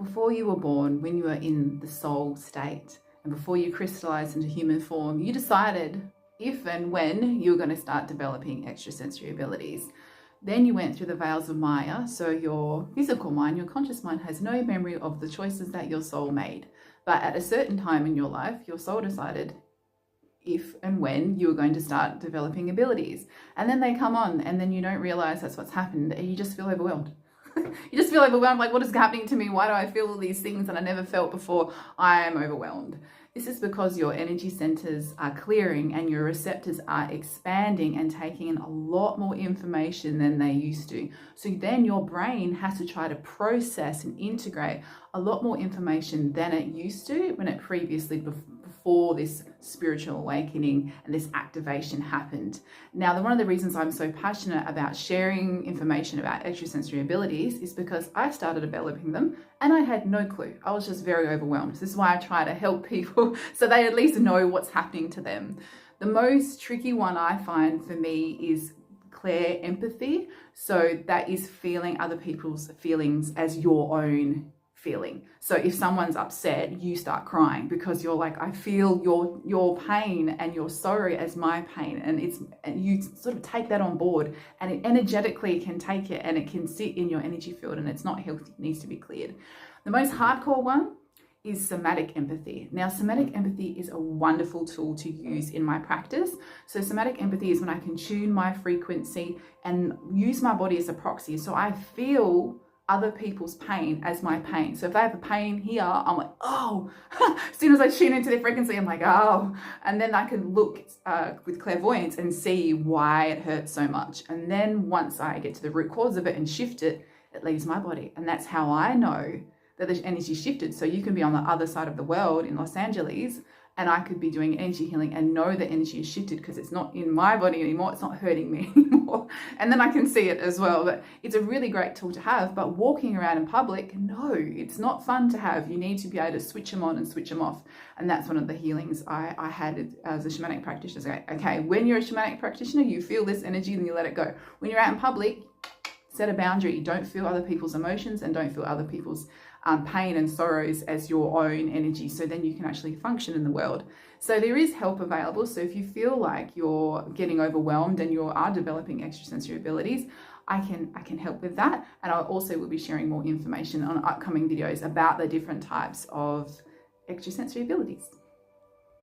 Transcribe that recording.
before you were born, when you were in the soul state, and before you crystallized into human form, you decided if and when you were going to start developing extrasensory abilities. Then you went through the veils of Maya, so your physical mind, your conscious mind, has no memory of the choices that your soul made. But at a certain time in your life, your soul decided if and when you were going to start developing abilities. And then they come on, and then you don't realize that's what's happened, and you just feel overwhelmed. You just feel overwhelmed, like, what is happening to me? Why do I feel all these things that I never felt before? I am overwhelmed. This is because your energy centers are clearing and your receptors are expanding and taking in a lot more information than they used to. So then your brain has to try to process and integrate a lot more information than it used to when it previously, before this spiritual awakening and this activation happened. Now, one of the reasons I'm so passionate about sharing information about extrasensory abilities is because I started developing them and I had no clue. I was just very overwhelmed. This is why I try to help people so they at least know what's happening to them. The most tricky one I find for me is clair empathy. So that is feeling other people's feelings as your own feeling. So if someone's upset, you start crying because you're like, I feel your pain and your sorrow as my pain, and you sort of take that on board, and it energetically can take it and it can sit in your energy field, and it's not healthy. It needs to be cleared. The most hardcore one is somatic empathy. Now, somatic empathy is a wonderful tool to use in my practice. So somatic empathy is when I can tune my frequency and use my body as a proxy. So I feel other people's pain as my pain. So if they have a pain here, I'm like, oh, as soon as I tune into their frequency, I'm like, oh, and then I can look with clairvoyance and see why it hurts so much. And then once I get to the root cause of it and shift it, it leaves my body. And that's how I know that the energy shifted. So you can be on the other side of the world in Los Angeles, and I could be doing energy healing and know the energy is shifted because it's not in my body anymore. It's not hurting me anymore. And then I can see it as well. But it's a really great tool to have. But walking around in public, no, it's not fun to have. You need to be able to switch them on and switch them off. And that's one of the healings I had as a shamanic practitioner. Okay, when you're a shamanic practitioner, you feel this energy and you let it go. When you're out in public, set a boundary. Don't feel other people's emotions and don't feel other people's pain and sorrows as your own energy, so then you can actually function in the world. So there is help available. So if you feel like you're getting overwhelmed and you are developing extrasensory abilities, I can help with that. And I also will be sharing more information on upcoming videos about the different types of extrasensory abilities.